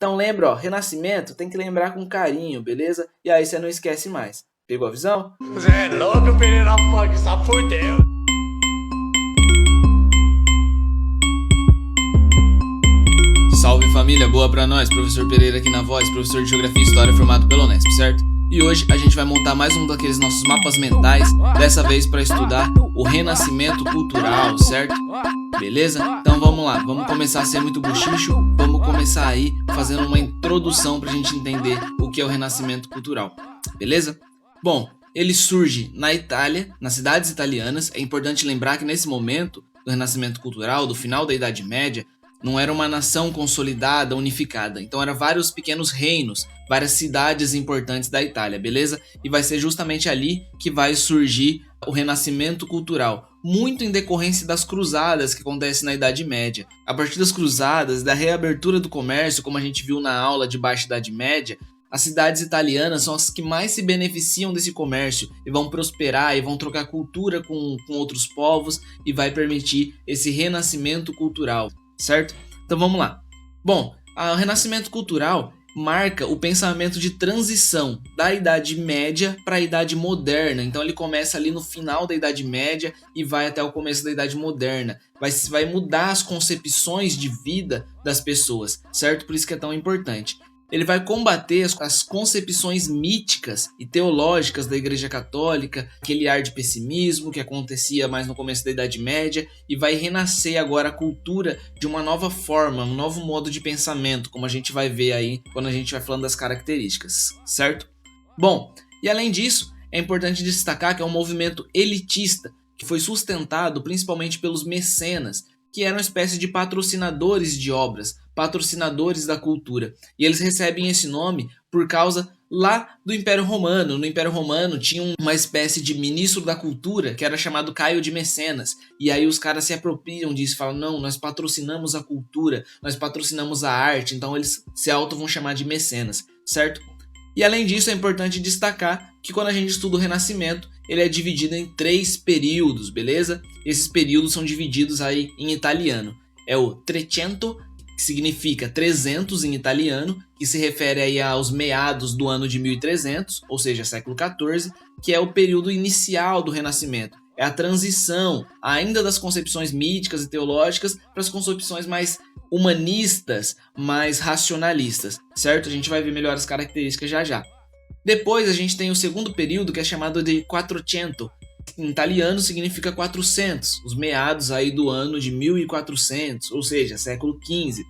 Então lembra, ó, renascimento tem que lembrar com carinho, beleza? E aí você não esquece mais. Pegou a visão? Você é louco, filho da funk, só fudeu. Salve família, boa pra nós, professor Pereira aqui na voz, professor de Geografia e História formado pela Unesp, certo? E hoje a gente vai montar mais um daqueles nossos mapas mentais, dessa vez para estudar o renascimento cultural, certo? Beleza? Então vamos lá, vamos começar a ser muito buchicho, vamos começar aí fazendo uma introdução pra gente entender o que é o renascimento cultural, beleza? Bom, ele surge na Itália, nas cidades italianas. É importante lembrar que nesse momento do renascimento cultural, do final da Idade Média, não era uma nação consolidada, unificada. Então eram vários pequenos reinos, várias cidades importantes da Itália, beleza? E vai ser justamente ali que vai surgir o renascimento cultural, muito em decorrência das cruzadas que acontecem na Idade Média. A partir das cruzadas, da reabertura do comércio, como a gente viu na aula de Baixa Idade Média, as cidades italianas são as que mais se beneficiam desse comércio e vão prosperar e vão trocar cultura com outros povos e vai permitir esse renascimento cultural, certo? Então vamos lá. Bom, o renascimento cultural marca o pensamento de transição da Idade Média para a Idade Moderna. Então ele começa ali no final da Idade Média e vai até o começo da Idade Moderna. Vai mudar as concepções de vida das pessoas, certo? Por isso que é tão importante. Ele vai combater as concepções míticas e teológicas da Igreja Católica, aquele ar de pessimismo que acontecia mais no começo da Idade Média, e vai renascer agora a cultura de uma nova forma, um novo modo de pensamento, como a gente vai ver aí quando a gente vai falando das características, certo? Bom, e além disso, é importante destacar que é um movimento elitista, que foi sustentado principalmente pelos mecenas, que eram uma espécie de patrocinadores de obras, patrocinadores da cultura. E eles recebem esse nome por causa lá do Império Romano. No Império Romano tinha uma espécie de ministro da cultura que era chamado Caio de Mecenas. E aí os caras se apropriam disso, falam, não, nós patrocinamos a cultura, nós patrocinamos a arte, então eles se vão chamar de mecenas, certo? E além disso é importante destacar que quando a gente estuda o Renascimento, ele é dividido em 3 períodos, beleza? Esses períodos são divididos aí em italiano. É o Trecento, que significa 300 em italiano, que se refere aí aos meados do ano de 1300, ou seja, século XIV, que é o período inicial do Renascimento. É a transição ainda das concepções míticas e teológicas para as concepções mais humanistas, mais racionalistas, certo? A gente vai ver melhor as características já já. Depois a gente tem o segundo período, que é chamado de Quattrocento. Em italiano significa 400, os meados aí do ano de 1400, ou seja, século XV,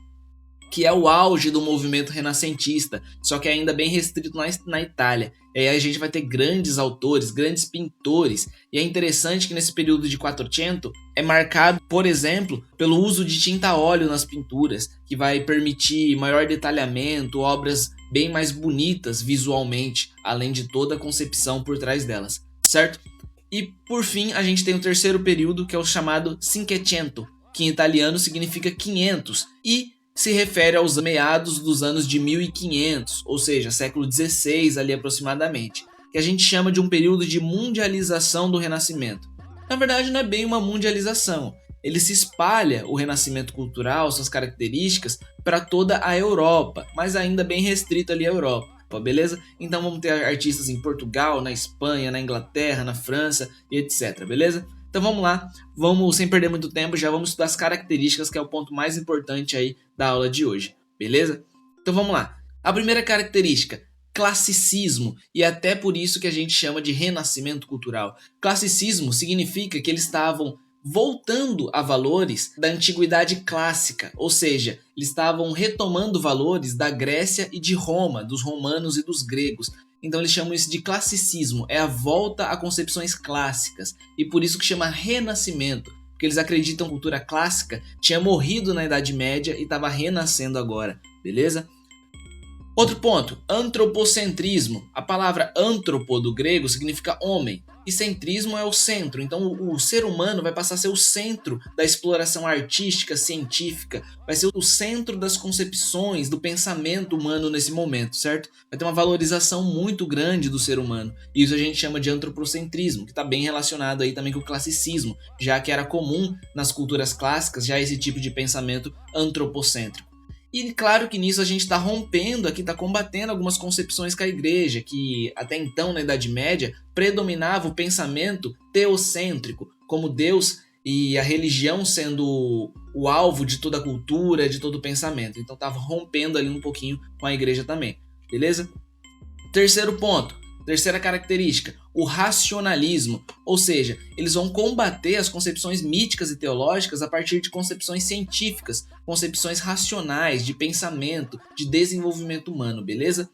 que é o auge do movimento renascentista, só que ainda bem restrito na Itália. E aí a gente vai ter grandes autores, grandes pintores, e é interessante que nesse período de Quattrocento é marcado, por exemplo, pelo uso de tinta a óleo nas pinturas, que vai permitir maior detalhamento, obras bem mais bonitas visualmente, além de toda a concepção por trás delas, certo? E por fim a gente tem o terceiro período, que é o chamado Cinquecento, que em italiano significa 500 e se refere aos meados dos anos de 1500, ou seja, século XVI ali aproximadamente, que a gente chama de um período de mundialização do Renascimento. Na verdade não é bem uma mundialização, ele se espalha o renascimento cultural, suas características, para toda a Europa, mas ainda bem restrito ali à Europa, beleza? Então vamos ter artistas em Portugal, na Espanha, na Inglaterra, na França e etc, beleza? Então vamos lá, vamos sem perder muito tempo, já vamos estudar as características, que é o ponto mais importante aí da aula de hoje, beleza? Então vamos lá. A primeira característica, classicismo, e até por isso que a gente chama de renascimento cultural. Classicismo significa que eles estavam voltando a valores da antiguidade clássica, ou seja, eles estavam retomando valores da Grécia e de Roma, dos romanos e dos gregos. Então eles chamam isso de classicismo, é a volta a concepções clássicas, e por isso que chama renascimento, porque eles acreditam que a cultura clássica tinha morrido na Idade Média e estava renascendo agora, beleza? Outro ponto, antropocentrismo. A palavra antropo do grego significa homem e centrismo é o centro. Então o ser humano vai passar a ser o centro da exploração artística, científica, vai ser o centro das concepções, do pensamento humano nesse momento, certo? Vai ter uma valorização muito grande do ser humano. E isso a gente chama de antropocentrismo, que está bem relacionado aí também com o classicismo, já que era comum nas culturas clássicas já esse tipo de pensamento antropocêntrico. E claro que nisso a gente está rompendo aqui, está combatendo algumas concepções que a igreja, que até então na Idade Média, predominava o pensamento teocêntrico, como Deus e a religião sendo o alvo de toda a cultura, de todo o pensamento. Então estava rompendo ali um pouquinho com a igreja também, beleza? Terceiro ponto, terceira característica, o racionalismo, ou seja, eles vão combater as concepções míticas e teológicas a partir de concepções científicas, concepções racionais, de pensamento, de desenvolvimento humano, beleza?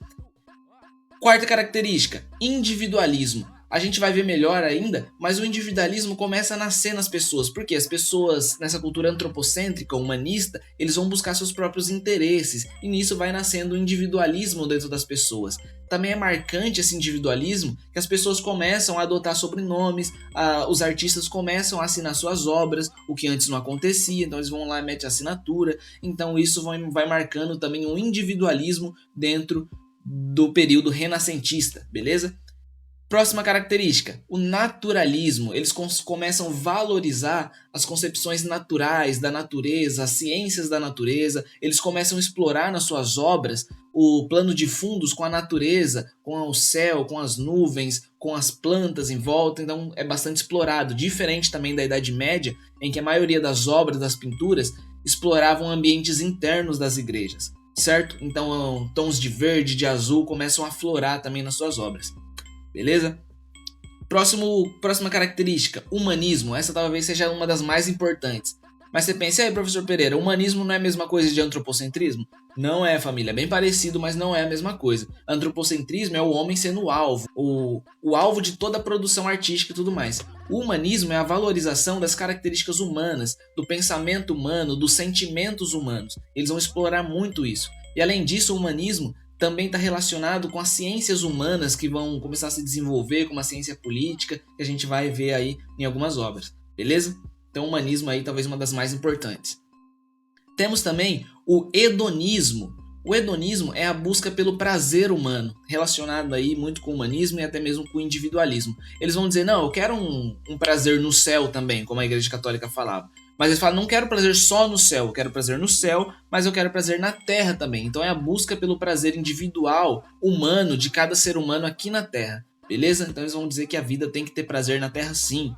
Quarta característica, individualismo. A gente vai ver melhor ainda, mas o individualismo começa a nascer nas pessoas, porque as pessoas, nessa cultura antropocêntrica, humanista, eles vão buscar seus próprios interesses, e nisso vai nascendo o individualismo dentro das pessoas. Também é marcante esse individualismo que as pessoas começam a adotar sobrenomes, os artistas começam a assinar suas obras, o que antes não acontecia, então eles vão lá e metem assinatura, então isso vai marcando também um individualismo dentro do período renascentista, beleza? Próxima característica, o naturalismo. Eles começam a valorizar as concepções naturais da natureza, as ciências da natureza. Eles começam a explorar nas suas obras o plano de fundos com a natureza, com o céu, com as nuvens, com as plantas em volta. Então é bastante explorado, diferente também da Idade Média, em que a maioria das obras, das pinturas, exploravam ambientes internos das igrejas, certo? Então tons de verde, de azul começam a aflorar também nas suas obras. Beleza? Próxima característica, humanismo. Essa talvez seja uma das mais importantes. Mas você pensa, aí, professor Pereira, humanismo não é a mesma coisa de antropocentrismo? Não é, família. É bem parecido, mas não é a mesma coisa. Antropocentrismo é o homem sendo o alvo. O alvo de toda a produção artística e tudo mais. O humanismo é a valorização das características humanas, do pensamento humano, dos sentimentos humanos. Eles vão explorar muito isso. E além disso, o humanismo também está relacionado com as ciências humanas que vão começar a se desenvolver, como a ciência política, que a gente vai ver aí em algumas obras, beleza? Então o humanismo aí talvez uma das mais importantes. Temos também o hedonismo. O hedonismo é a busca pelo prazer humano, relacionado aí muito com o humanismo e até mesmo com o individualismo. Eles vão dizer, não, eu quero um prazer no céu também, como a Igreja Católica falava. Mas eles falam, não quero prazer só no céu, eu quero prazer no céu, mas eu quero prazer na terra também. Então é a busca pelo prazer individual, humano, de cada ser humano aqui na terra, beleza? Então eles vão dizer que a vida tem que ter prazer na terra sim.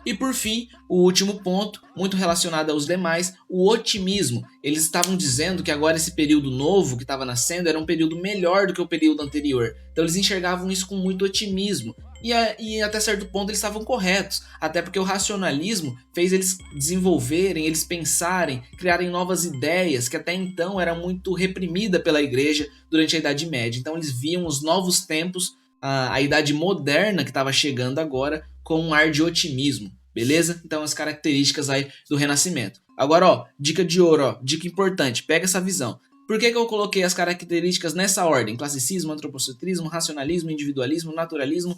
E por fim, o último ponto, muito relacionado aos demais, o otimismo. Eles estavam dizendo que agora esse período novo que estava nascendo era um período melhor do que o período anterior. Então eles enxergavam isso com muito otimismo. E até certo ponto eles estavam corretos, até porque o racionalismo fez eles desenvolverem, eles pensarem, criarem novas ideias que até então era muito reprimida pela igreja durante a Idade Média. Então eles viam os novos tempos, a Idade Moderna que estava chegando agora, com um ar de otimismo, beleza? Então as características aí do Renascimento. Agora, ó, dica de ouro, ó, dica importante, pega essa visão. Por que eu coloquei as características nessa ordem? Classicismo, antropocentrismo, racionalismo, individualismo, naturalismo,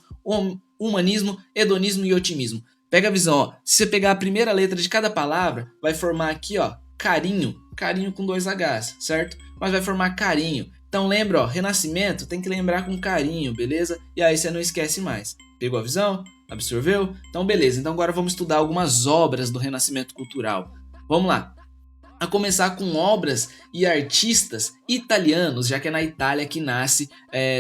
humanismo, hedonismo e otimismo. Pega a visão, ó. Se você pegar a primeira letra de cada palavra, vai formar aqui, ó, carinho. Carinho com 2 Hs, certo? Mas vai formar carinho. Então lembra, ó, Renascimento tem que lembrar com carinho, beleza? E aí você não esquece mais. Pegou a visão? Absorveu? Então beleza, então agora vamos estudar algumas obras do Renascimento cultural. Vamos lá. A começar com obras e artistas italianos, já que é na Itália que nasce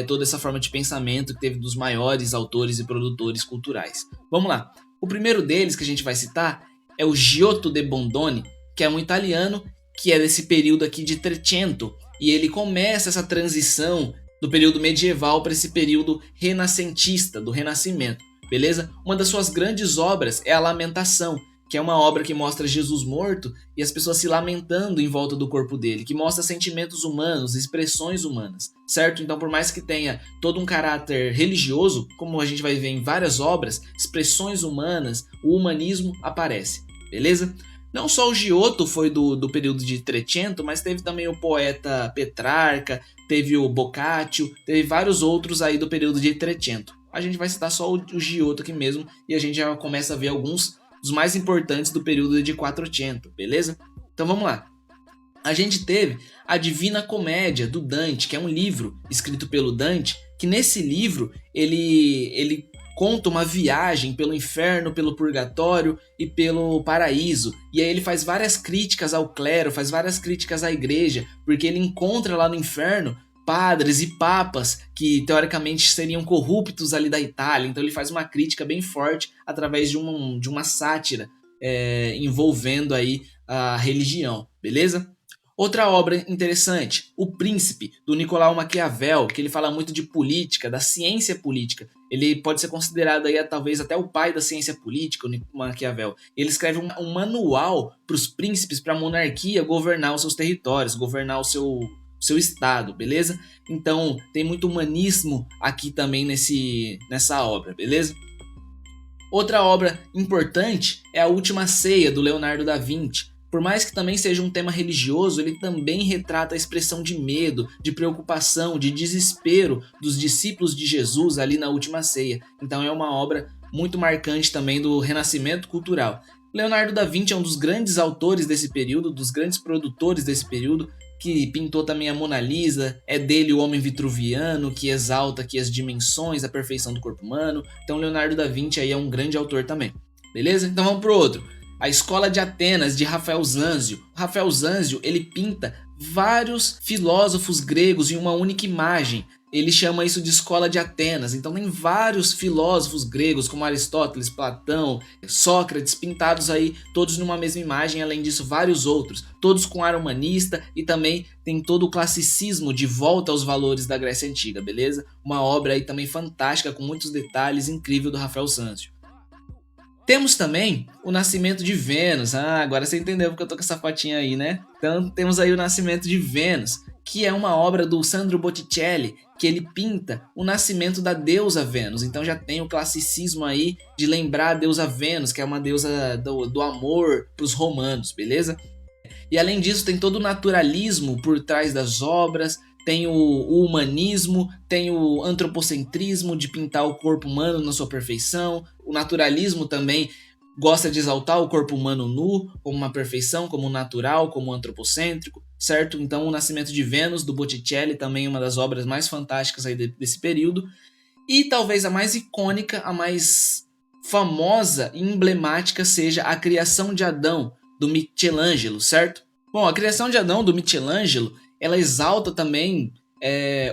toda essa forma de pensamento que teve dos maiores autores e produtores culturais. Vamos lá. O primeiro deles que a gente vai citar é o Giotto de Bondone, que é um italiano que é desse período aqui de Trecento, e ele começa essa transição do período medieval para esse período renascentista, do Renascimento, beleza? Uma das suas grandes obras é a Lamentação, que é uma obra que mostra Jesus morto e as pessoas se lamentando em volta do corpo dele, que mostra sentimentos humanos, expressões humanas, certo? Então, por mais que tenha todo um caráter religioso, como a gente vai ver em várias obras, expressões humanas, o humanismo aparece, beleza? Não só o Giotto foi do período de Trecento, mas teve também o poeta Petrarca, teve o Boccaccio, teve vários outros aí do período de Trecento. A gente vai citar só o Giotto aqui mesmo e a gente já começa a ver alguns dos mais importantes do período de Quattrocento, beleza? Então vamos lá. A gente teve a Divina Comédia do Dante, que é um livro escrito pelo Dante, que nesse livro ele conta uma viagem pelo inferno, pelo purgatório e pelo paraíso. E aí ele faz várias críticas ao clero, faz várias críticas à igreja, porque ele encontra lá no inferno padres e papas que teoricamente seriam corruptos ali da Itália. Então ele faz uma crítica bem forte através de uma sátira envolvendo aí a religião, beleza? Outra obra interessante, O Príncipe, do Nicolau Maquiavel, que ele fala muito de política, da ciência política. Ele pode ser considerado aí talvez até o pai da ciência política, o Maquiavel. Ele escreve um manual para os príncipes, para a monarquia governar os seus territórios, governar o seu estado, beleza? Então tem muito humanismo aqui também nessa obra, beleza? Outra obra importante é A Última Ceia, do Leonardo da Vinci. Por mais que também seja um tema religioso, ele também retrata a expressão de medo, de preocupação, de desespero dos discípulos de Jesus ali na Última Ceia. Então é uma obra muito marcante também do renascimento cultural. Leonardo da Vinci é um dos grandes autores desse período, dos grandes produtores desse período, que pintou também a Mona Lisa, é dele o Homem Vitruviano, que exalta aqui as dimensões, a perfeição do corpo humano. Então Leonardo da Vinci aí é um grande autor também, beleza? Então vamos pro outro. A Escola de Atenas, de Rafael Zanzio. Rafael Zanzio, ele pinta vários filósofos gregos em uma única imagem. Ele chama isso de Escola de Atenas. Então tem vários filósofos gregos, como Aristóteles, Platão, Sócrates, pintados aí todos numa mesma imagem. Além disso, vários outros, todos com ar humanista, e também tem todo o classicismo de volta aos valores da Grécia Antiga, beleza? Uma obra aí também fantástica, com muitos detalhes, incrível, do Rafael Zanzio. Temos também o Nascimento de Vênus. Agora você entendeu porque eu tô com essa fotinha aí, né? Então temos aí o Nascimento de Vênus, que é uma obra do Sandro Botticelli, que ele pinta o nascimento da deusa Vênus. Então já tem o classicismo aí de lembrar a deusa Vênus, que é uma deusa do amor para os romanos, beleza? E além disso tem todo o naturalismo por trás das obras, tem o humanismo, tem o antropocentrismo de pintar o corpo humano na sua perfeição. O naturalismo também gosta de exaltar o corpo humano nu como uma perfeição, como natural, como antropocêntrico, certo? Então o Nascimento de Vênus, do Botticelli, também é uma das obras mais fantásticas aí desse período. E talvez a mais icônica, a mais famosa e emblemática seja A Criação de Adão, do Michelangelo, certo? Bom, A Criação de Adão, do Michelangelo, ela exalta também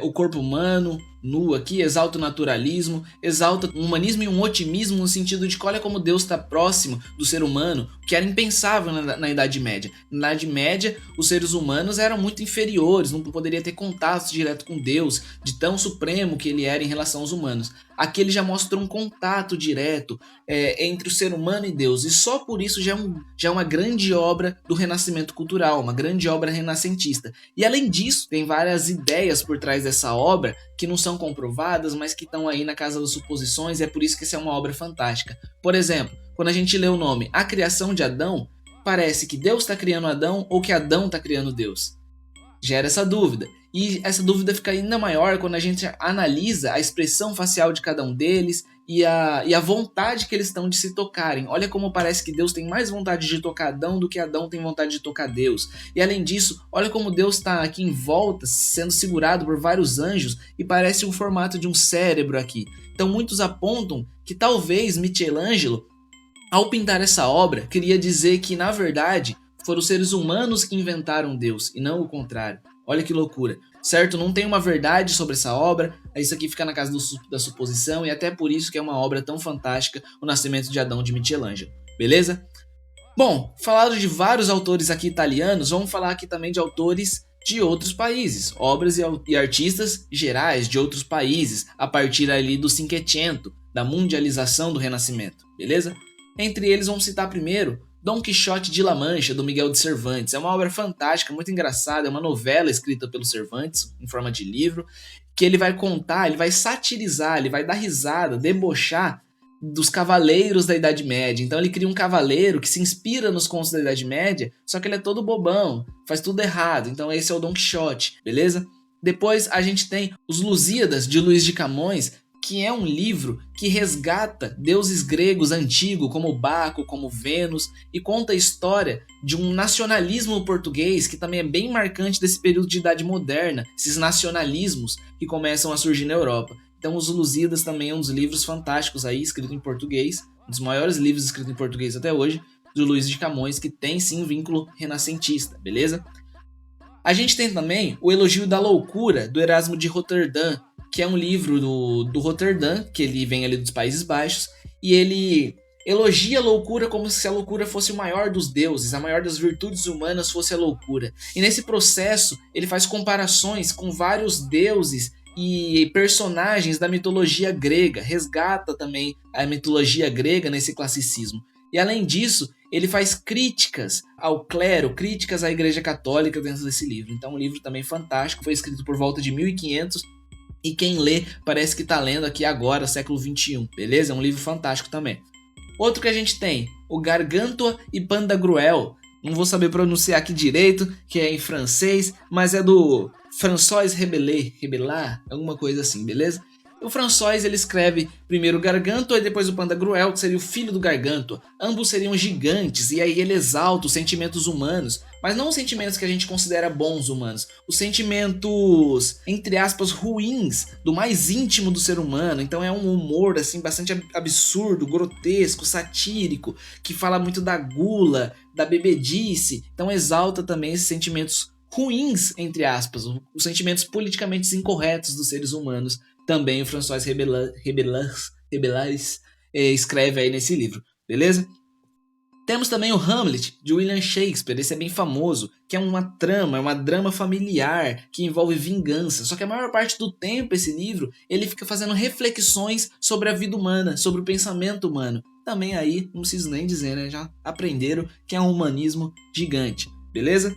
o corpo humano nu aqui, exalta o naturalismo, exalta um humanismo e um otimismo no sentido de que olha como Deus está próximo do ser humano, que era impensável na Idade Média. Na Idade Média, os seres humanos eram muito inferiores, não poderia ter contato direto com Deus, de tão supremo que ele era em relação aos humanos. Aqui ele já mostra um contato direto entre o ser humano e Deus, e só por isso já é uma grande obra do renascimento cultural, uma grande obra renascentista. E além disso, tem várias ideias por trás dessa obra que não são comprovadas, mas que estão aí na casa das suposições, e é por isso que essa é uma obra fantástica. Por exemplo, quando a gente lê o nome A Criação de Adão, parece que Deus está criando Adão ou que Adão está criando Deus. Gera essa dúvida. E essa dúvida fica ainda maior quando a gente analisa a expressão facial de cada um deles e a vontade que eles estão de se tocarem. Olha como parece que Deus tem mais vontade de tocar Adão do que Adão tem vontade de tocar Deus. E além disso, olha como Deus está aqui em volta, sendo segurado por vários anjos, e parece o formato de um cérebro aqui. Então muitos apontam que talvez Michelangelo, ao pintar essa obra, queria dizer que, na verdade, foram os seres humanos que inventaram Deus, e não o contrário. Olha que loucura, certo? Não tem uma verdade sobre essa obra, isso aqui fica na casa da suposição, e até por isso que é uma obra tão fantástica, O Nascimento de Adão, de Michelangelo, beleza? Bom, falado de vários autores aqui italianos, vamos falar aqui também de autores de outros países, obras e artistas gerais de outros países, a partir ali do Cinquecento, da mundialização do Renascimento, beleza? Entre eles vamos citar primeiro Dom Quixote de La Mancha, do Miguel de Cervantes. É uma obra fantástica, muito engraçada, é uma novela escrita pelo Cervantes, em forma de livro, que ele vai contar, ele vai satirizar, ele vai dar risada, debochar dos cavaleiros da Idade Média. Então ele cria um cavaleiro que se inspira nos contos da Idade Média, só que ele é todo bobão, faz tudo errado. Então esse é o Dom Quixote, beleza? Depois a gente tem Os Lusíadas, de Luís de Camões, que é um livro que resgata deuses gregos antigos, como Baco, como Vênus, e conta a história de um nacionalismo português, que também é bem marcante desse período de Idade Moderna, esses nacionalismos que começam a surgir na Europa. Então Os Lusíadas também é um dos livros fantásticos aí, escrito em português, um dos maiores livros escritos em português até hoje, do Luís de Camões, que tem sim um vínculo renascentista, beleza? A gente tem também o Elogio da Loucura, do Erasmo de Roterdã, que é um livro do Roterdã, que ele vem ali dos Países Baixos, e ele elogia a loucura como se a loucura fosse o maior dos deuses, a maior das virtudes humanas fosse a loucura. E nesse processo ele faz comparações com vários deuses e personagens da mitologia grega, resgata também a mitologia grega nesse classicismo. E além disso, ele faz críticas ao clero, críticas à Igreja Católica dentro desse livro. Então, um livro também fantástico, foi escrito por volta de 1500 e quem lê parece que está lendo aqui agora, século XXI, beleza? É um livro fantástico também. Outro que a gente tem, o Gargantua e Pantagruel. Não vou saber pronunciar aqui direito, que é em francês, mas é do François Rabelais, alguma coisa assim, beleza? O François ele escreve primeiro o Gargantua e depois o Pantagruel, que seria o filho do Gargantua. Ambos seriam gigantes e aí ele exalta os sentimentos humanos, mas não os sentimentos que a gente considera bons humanos, os sentimentos, entre aspas, ruins, do mais íntimo do ser humano. Então é um humor assim bastante absurdo, grotesco, satírico, que fala muito da gula, da bebedice. Então exalta também esses sentimentos ruins, entre aspas, os sentimentos politicamente incorretos dos seres humanos. Também o François Rabelais escreve aí nesse livro, beleza? Temos também o Hamlet, de William Shakespeare, esse é bem famoso, que é uma trama, é uma drama familiar que envolve vingança. Só que a maior parte do tempo esse livro, ele fica fazendo reflexões sobre a vida humana, sobre o pensamento humano. Também aí, não preciso nem dizer, né? Já aprenderam que é um humanismo gigante, beleza?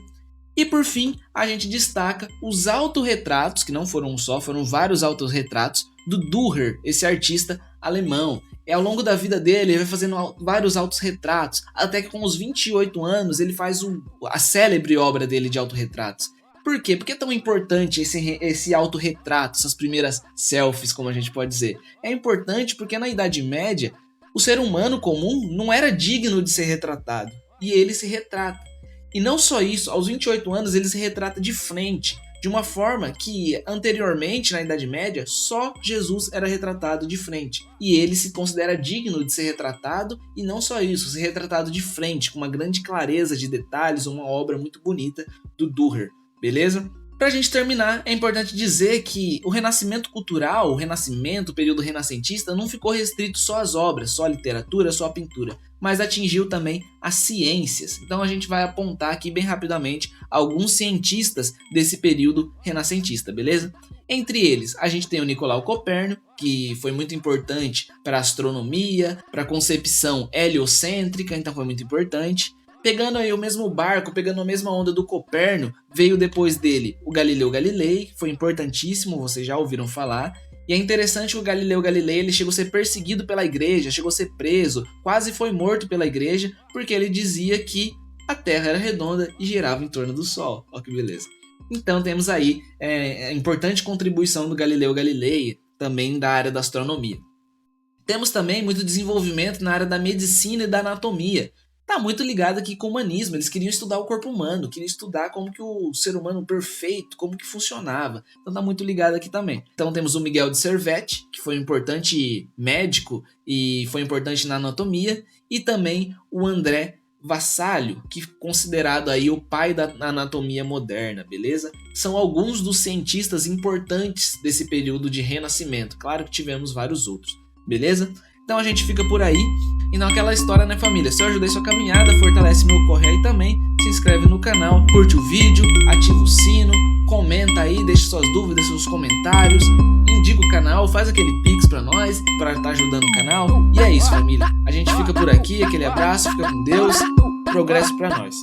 E por fim, a gente destaca os autorretratos, que não foram um só, foram vários autorretratos, do Dürer, esse artista alemão. Ao longo da vida dele, ele vai fazendo vários autorretratos, até que com os 28 anos ele faz a célebre obra dele de autorretratos. Por quê? Por que é tão importante esse autorretrato, essas primeiras selfies, como a gente pode dizer? É importante porque na Idade Média, o ser humano comum não era digno de ser retratado, e ele se retrata. E não só isso, aos 28 anos ele se retrata de frente, de uma forma que anteriormente, na Idade Média, só Jesus era retratado de frente. E ele se considera digno de ser retratado, e não só isso, ser retratado de frente, com uma grande clareza de detalhes, uma obra muito bonita do Dürer, beleza? Pra gente terminar, é importante dizer que o renascimento cultural, o período renascentista, não ficou restrito só às obras, só à literatura, só à pintura, mas atingiu também as ciências. Então a gente vai apontar aqui bem rapidamente alguns cientistas desse período renascentista, beleza? Entre eles, a gente tem o Nicolau Copérnico, que foi muito importante para a astronomia, para a concepção heliocêntrica, então foi muito importante. Pegando aí o mesmo barco, pegando a mesma onda do Copérnico, veio depois dele o Galileu Galilei, que foi importantíssimo, vocês já ouviram falar. E é interessante que o Galileu Galilei ele chegou a ser perseguido pela igreja, chegou a ser preso, quase foi morto pela igreja, porque ele dizia que a Terra era redonda e girava em torno do Sol. Olha que beleza. Então temos aí a importante contribuição do Galileu Galilei, também da área da astronomia. Temos também muito desenvolvimento na área da medicina e da anatomia. Está muito ligado aqui com o humanismo, eles queriam estudar o corpo humano, queriam estudar como que o ser humano perfeito, como que funcionava. Então está muito ligado aqui também. Então temos o Miguel de Servet, que foi um importante médico e foi importante na anatomia, e também o André Vassalho, que é considerado aí o pai da anatomia moderna, beleza? São alguns dos cientistas importantes desse período de renascimento. Claro que tivemos vários outros, beleza? Então a gente fica por aí. E não aquela história, né, família? Se eu ajudei sua caminhada, fortalece meu corre aí também. Se inscreve no canal, curte o vídeo, ativa o sino, comenta aí, deixa suas dúvidas, seus comentários, indica o canal, faz aquele pix pra nós, pra estar ajudando o canal. E é isso, família. A gente fica por aqui, aquele abraço, fica com Deus, progresso pra nós.